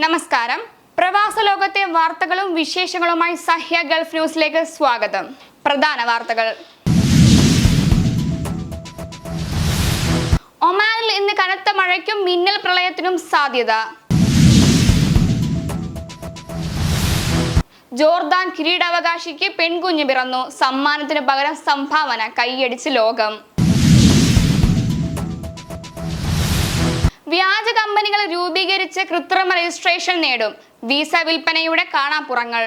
നമസ്കാരം. പ്രവാസ ലോകത്തെ വാർത്തകളും വിശേഷങ്ങളുമായി സഹ്യ ഗൾഫ് ന്യൂസിലേക്ക് സ്വാഗതം. പ്രധാന വാർത്തകൾ. ഒമാനിൽ ഇന്ന് കനത്ത മഴയ്ക്കും മിന്നൽ പ്രളയത്തിനും സാധ്യത. ജോർദാൻ കിരീടാവകാശിക്ക് പെൺകുഞ്ഞ് പിറന്നു. സമ്മാനത്തിന് പകരം സംഭാവന. കൈയടിച്ച് ലോകം. വ്യാജ കമ്പനികൾ രൂപീകരിച്ച് കൃത്രിമ രജിസ്ട്രേഷൻ നേടും. വിസ വിൽപ്പനയുടെ കാണാപ്പുറങ്ങൾ.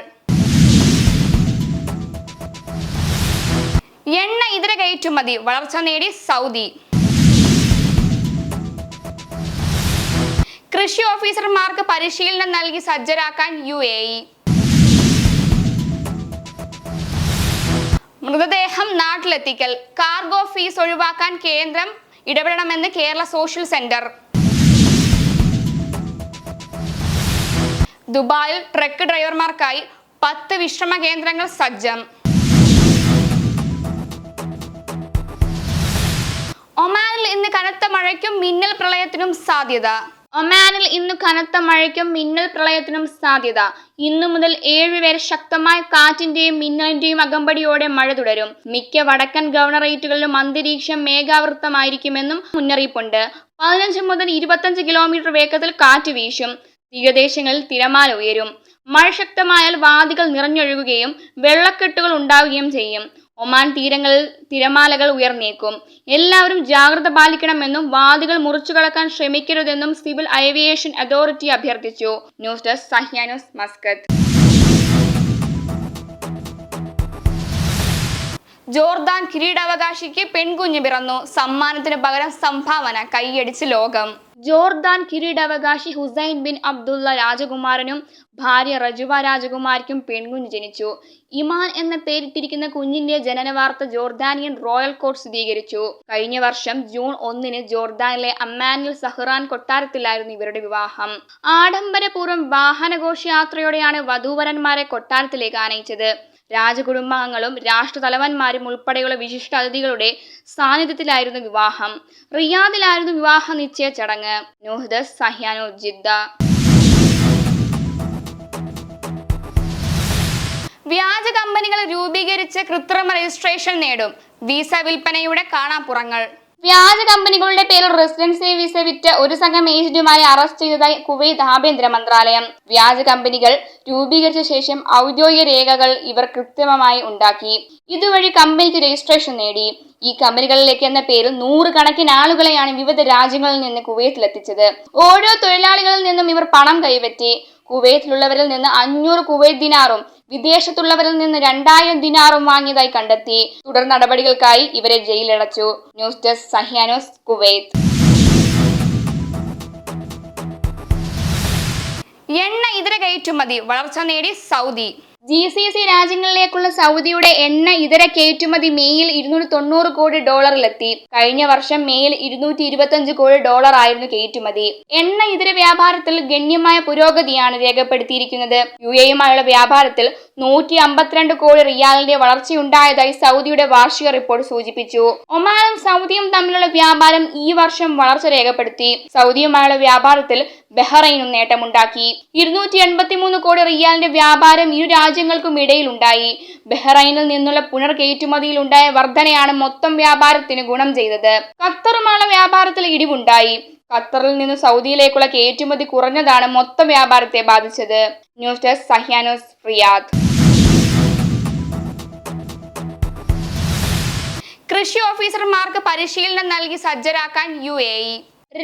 എണ്ണ ഇതര കയറ്റുമതി വളർച്ച നേടി സൗദി. കൃഷി ഓഫീസർമാർക്ക് പരിശീലനം നൽകി സജ്ജരാക്കാൻ UAE. മൃതദേഹം നാട്ടിലെത്തിക്കൽ. കാർഗോ ഫീസ് ഒഴിവാക്കാൻ കേന്ദ്രം ഇടപെടണമെന്ന് കേരള സോഷ്യൽ സെന്റർ. ദുബായിൽ ട്രക്ക് ഡ്രൈവർമാർക്കായി 10 വിശ്രമ കേന്ദ്രങ്ങൾ സജ്ജം. ഒമാനിൽ ഇന്ന് കനത്ത മഴയ്ക്കും മിന്നൽ പ്രളയത്തിനും സാധ്യത. ഒമാനിൽ ഇന്ന് കനത്ത മഴയ്ക്കും മിന്നൽ പ്രളയത്തിനും സാധ്യത. ഇന്നു മുതൽ 7 വരെ ശക്തമായ കാറ്റിന്റെയും മിന്നലിന്റെയും അകമ്പടിയോടെ മഴ തുടരും. മിക്ക വടക്കൻ ഗവർണറേറ്റുകളിലും അന്തരീക്ഷം മേഘാവൃത്തമായിരിക്കുമെന്നും മുന്നറിയിപ്പുണ്ട്. 15 മുതൽ 25 കിലോമീറ്റർ വേഗത്തിൽ കാറ്റ് വീശും. തീരദേശങ്ങളിൽ തിരമാല ഉയരും. മഴ ശക്തമായാൽ വാദികൾ നിറഞ്ഞൊഴുകുകയും വെള്ളക്കെട്ടുകൾ ഉണ്ടാവുകയും ചെയ്യും. ഒമാൻ തീരങ്ങളിൽ തിരമാലകൾ ഉയർന്നേക്കും. എല്ലാവരും ജാഗ്രത പാലിക്കണമെന്നും വാദികൾ മുറിച്ചു കടക്കാൻ ശ്രമിക്കരുതെന്നും സിവിൽ ഏവിയേഷൻ അതോറിറ്റി അഭ്യർത്ഥിച്ചു. News desk Sahya news, Muscat. Jordan കിരീടാവകാശിക്ക് പെൺകുഞ്ഞ് പിറന്നു. സമ്മാനത്തിന് പകരം സംഭാവന. കൈയടിച്ച് ലോകം. ജോർദാൻ കിരീടാവകാശി ഹുസൈൻ ബിൻ അബ്ദുള്ള രാജകുമാരനും ഭാര്യ റജുവ രാജകുമാരിക്കും പെൺകുഞ്ഞ് ജനിച്ചു. ഇമാൻ എന്ന പേരിട്ടിരിക്കുന്ന കുഞ്ഞിന്റെ ജനന വാർത്ത ജോർദാനിയൻ റോയൽ കോർട്ട് സ്ഥിരീകരിച്ചു. കഴിഞ്ഞ വർഷം ജൂൺ 1-ന് ജോർദാനിലെ അമ്മാനിൽ സഹ്റാൻ കൊട്ടാരത്തിലായിരുന്നു ഇവരുടെ വിവാഹം. ആഡംബരപൂർവ്വം വാഹനഘോഷയാത്രയോടെയാണ് വധൂവരന്മാരെ കൊട്ടാരത്തിലേക്ക് ആനയിച്ചത്. രാജകുടുംബാംഗങ്ങളും രാഷ്ട്രതലവന്മാരും ഉൾപ്പെടെയുള്ള വിശിഷ്ട അതിഥികളുടെ സാന്നിധ്യത്തിലായിരുന്നു വിവാഹം. റിയാദിലായിരുന്നു വിവാഹ നിശ്ചയ ചടങ്ങ്. News desk Sahya news, Jeddah. വ്യാജ കമ്പനികൾ രൂപീകരിച്ച് കൃത്രിമ രജിസ്ട്രേഷൻ നേടും. വിസ വിൽപ്പനയുടെ കാണാപ്പുറങ്ങൾ. വ്യാജ കമ്പനികളുടെ പേരിൽ റെസിഡൻസി വിസ വിറ്റ ഒരു സംഘം ഏജന്റുമാരെ അറസ്റ്റ് ചെയ്തതായി കുവൈത്ത് ആഭ്യന്തര മന്ത്രാലയം. വ്യാജ കമ്പനികൾ രൂപീകരിച്ച ശേഷം ഔദ്യോഗിക രേഖകൾ ഇവർ കൃത്രിമമായി ഉണ്ടാക്കി. ഇതുവഴി കമ്പനിക്ക് രജിസ്ട്രേഷൻ നേടി. ഈ കമ്പനികളിലേക്ക് എന്ന പേരിൽ 100 കണക്കിന് ആളുകളെയാണ് വിവിധ രാജ്യങ്ങളിൽ നിന്ന് കുവൈത്തിലെത്തിച്ചത്. ഓരോ തൊഴിലാളികളിൽ നിന്നും ഇവർ പണം കൈപ്പറ്റി. കുവൈത്തിലുള്ളവരിൽ നിന്ന് 500 കുവൈത്ത് ദിനാറും വിദേശത്തുള്ളവരിൽ നിന്ന് 2000 ദിനാറും വാങ്ങിയതായി കണ്ടെത്തി. തുടർ നടപടികൾക്കായി ഇവരെ ജയിലിലടച്ചു. News desk Sahya news, Kuwait. എണ്ണ ഇതര കയറ്റുമതി വളർച്ച നേടി സൗദി. GCC രാജ്യങ്ങളിലേക്കുള്ള സൗദിയുടെ എണ്ണ ഇതര കയറ്റുമതി മേയിൽ $290 കോടി കഴിഞ്ഞ വർഷം മേയിൽ $225 കോടി ആയിരുന്നു കയറ്റുമതി. എണ്ണ ഇതര വ്യാപാരത്തിൽ ഗണ്യമായ പുരോഗതിയാണ് രേഖപ്പെടുത്തിയിരിക്കുന്നത്. UAEയുമായുള്ള വ്യാപാരത്തിൽ 152 കോടി റിയാലിന്റെ വളർച്ചയുണ്ടായതായി സൗദിയുടെ വാർഷിക റിപ്പോർട്ട് സൂചിപ്പിച്ചു. ഒമാനും സൗദിയും തമ്മിലുള്ള വ്യാപാരം ഈ വർഷം വളർച്ച രേഖപ്പെടുത്തി. സൗദിയുമായുള്ള വ്യാപാരത്തിൽ ബഹ്റൈനും നേട്ടമുണ്ടാക്കി. 283 കോടി റിയാലിന്റെ വ്യാപാരം ഇരു രാജ്യങ്ങൾക്കും ഇടയിലുണ്ടായി. ബഹ്റൈനിൽ നിന്നുള്ള പുനർകയറ്റുമതിയിലുണ്ടായ വർധനയാണ് മൊത്തം വ്യാപാരത്തിന് ഗുണം ചെയ്തത്. ഖത്തറുമായുള്ള വ്യാപാരത്തിൽ ഇടിവുണ്ടായി. ഖത്തറിൽ നിന്ന് സൗദിയിലേക്കുള്ള കയറ്റുമതി കുറഞ്ഞതാണ് മൊത്തം വ്യാപാരത്തെ ബാധിച്ചത്. News desk Sahya news, Riyadh. കൃഷി ഓഫീസർമാർക്ക് പരിശീലനം നൽകി സജ്ജരാക്കാൻ UAE.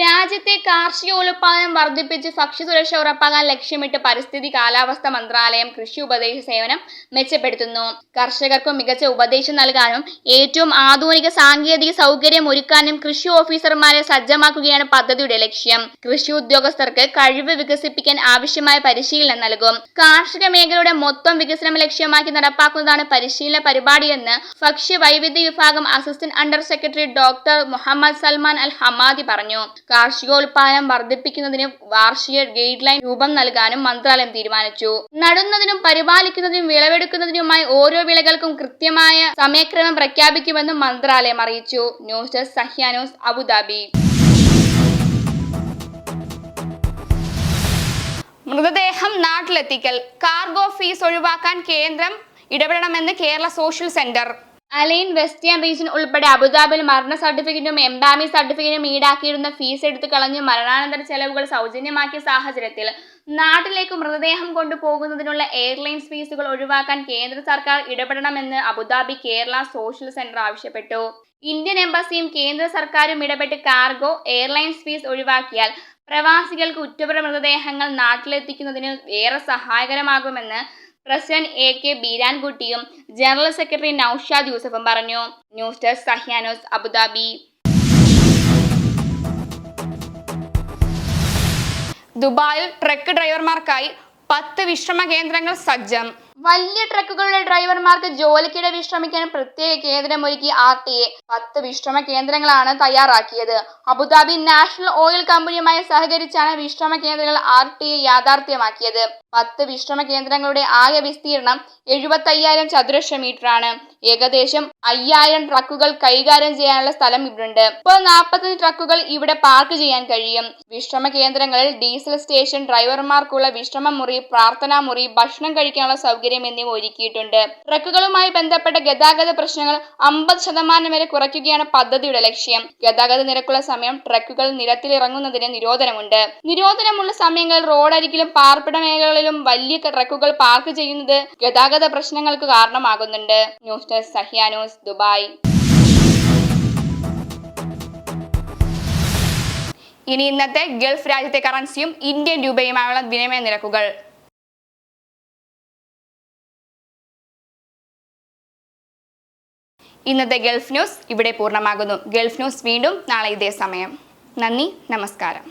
രാജ്യത്തെ കാർഷിക ഉൽപാദനം വർദ്ധിപ്പിച്ച് ഭക്ഷ്യസുരക്ഷ ഉറപ്പാക്കാൻ ലക്ഷ്യമിട്ട് പരിസ്ഥിതി കാലാവസ്ഥ മന്ത്രാലയം കൃഷി ഉപദേശ സേവനം മെച്ചപ്പെടുത്തുന്നു. കർഷകർക്കും മികച്ച ഉപദേശം നൽകാനും ഏറ്റവും ആധുനിക സാങ്കേതിക സൗകര്യം ഒരുക്കാനും കൃഷി ഓഫീസർമാരെ സജ്ജമാക്കുകയാണ് പദ്ധതിയുടെ ലക്ഷ്യം. കൃഷി ഉദ്യോഗസ്ഥർക്ക് കഴിവ് വികസിപ്പിക്കാൻ ആവശ്യമായ പരിശീലനം നൽകും. കാർഷിക മേഖലയുടെ മൊത്തം വികസനം ലക്ഷ്യമാക്കി നടപ്പാക്കുന്നതാണ് പരിശീലന പരിപാടിയെന്ന് ഭക്ഷ്യ വൈവിധ്യ വിഭാഗം assistant under secretary doctor Muhammad Salman Al Hamadi പറഞ്ഞു. കാർഷികോൽപാദനം വർദ്ധിപ്പിക്കുന്നതിന് വാർഷിക ഗൈഡ് ലൈൻ രൂപം നൽകാനും മന്ത്രാലയം തീരുമാനിച്ചു. നടുന്നതിനും പരിപാലിക്കുന്നതിനും വിളവെടുക്കുന്നതിനുമായി ഓരോ വിളകൾക്കും കൃത്യമായ സമയക്രമം പ്രഖ്യാപിക്കുമെന്നും മന്ത്രാലയം അറിയിച്ചു. News desk Sahya news, Abu Dhabi. മൃതദേഹം നാട്ടിലെത്തിക്കൽ, കാർഗോ ഫീസ് ഒഴിവാക്കാൻ കേന്ദ്രം ഇടപെടണമെന്ന് Kerala social centre. Al Ain western region ഉൾപ്പെടെ അബുദാബിയിൽ മരണ സർട്ടിഫിക്കറ്റും എംബാമി സർട്ടിഫിക്കറ്റും ഈടാക്കിയിരുന്ന ഫീസ് എടുത്തു കളഞ്ഞ് മരണാനന്തര ചെലവുകൾ സൗജന്യമാക്കിയ സാഹചര്യത്തിൽ നാട്ടിലേക്ക് മൃതദേഹം കൊണ്ടുപോകുന്നതിനുള്ള എയർലൈൻസ് ഫീസുകൾ ഒഴിവാക്കാൻ കേന്ദ്ര സർക്കാർ ഇടപെടണമെന്ന് അബുദാബി കേരള സോഷ്യൽ സെന്റർ ആവശ്യപ്പെട്ടു. ഇന്ത്യൻ എംബസിയും കേന്ദ്ര സർക്കാരും ഇടപെട്ട് കാർഗോ എയർലൈൻസ് ഫീസ് ഒഴിവാക്കിയാൽ പ്രവാസികൾക്ക് ഉറ്റവരുടെ മൃതദേഹങ്ങൾ നാട്ടിലെത്തിക്കുന്നതിന് ഏറെ സഹായകരമാകുമെന്ന് പ്രസിഡന്റ് AK ബീരാൻകുട്ടിയും ജനറൽ സെക്രട്ടറി നൌഷാദ് യൂസഫും പറഞ്ഞു. News desk Sahya news, Abu Dhabi. ദുബായിൽ ട്രക്ക് ഡ്രൈവർമാർക്കായി 10 വിശ്രമ കേന്ദ്രങ്ങൾ സജ്ജം. വലിയ ട്രക്കുകളുടെ ഡ്രൈവർമാർക്ക് ജോലിക്കിടെ വിശ്രമിക്കാൻ പ്രത്യേക കേന്ദ്രമൊരുക്കി RTA 10 വിശ്രമ കേന്ദ്രങ്ങളാണ് തയ്യാറാക്കിയത്. അബുദാബി നാഷണൽ ഓയിൽ കമ്പനിയുമായി സഹകരിച്ചാണ് വിശ്രമ കേന്ദ്രങ്ങൾ RTA യാഥാർത്ഥ്യമാക്കിയത്. 10 വിശ്രമ കേന്ദ്രങ്ങളുടെ ആകെ വിസ്തീർണം 75,000 ചതുരശ്ര മീറ്ററാണ്. ഏകദേശം 5,000 ട്രക്കുകൾ കൈകാര്യം ചെയ്യാനുള്ള സ്ഥലം ഇവിടുണ്ട്. ഇപ്പോൾ 45 ട്രക്കുകൾ ഇവിടെ പാർക്ക് ചെയ്യാൻ കഴിയും. വിശ്രമ കേന്ദ്രങ്ങളിൽ ഡീസൽ സ്റ്റേഷൻ, ഡ്രൈവർമാർക്കുള്ള വിശ്രമ മുറി, പ്രാർത്ഥനാ മുറി, ഭക്ഷണം കഴിക്കാനുള്ള സൗകര്യം എന്നിവ ഒരുക്കിയിട്ടുണ്ട്. ട്രക്കുകളുമായി ബന്ധപ്പെട്ട ഗതാഗത പ്രശ്നങ്ങൾ 50% വരെ കുറയ്ക്കുകയാണ് പദ്ധതിയുടെ ലക്ഷ്യം. ഗതാഗത നിരക്കുള്ള സമയം ട്രക്കുകൾ നിരത്തിലിറങ്ങുന്നതിന് നിരോധനമുണ്ട്. നിരോധനമുള്ള സമയങ്ങളിൽ റോഡരികിലും പാർപ്പിട മേഖലകളിലും വലിയ ട്രക്കുകൾ പാർക്ക് ചെയ്യുന്നത് ഗതാഗത പ്രശ്നങ്ങൾക്ക് കാരണമാകുന്നുണ്ട്. News desk Sahya news, Dubai. ഇനി ഇന്നത്തെ ഗൾഫ് രാജ്യത്തെ കറൻസിയും ഇന്ത്യൻ രൂപയുമായുള്ള വിനിമയ നിരക്കുകൾ. ഇന്നത്തെ ഗൾഫ് ന്യൂസ് ഇവിടെ പൂർണ്ണമാകുന്നു. ഗൾഫ് ന്യൂസ് വീണ്ടും നാളെ ഇതേ സമയം. നന്ദി, നമസ്കാരം.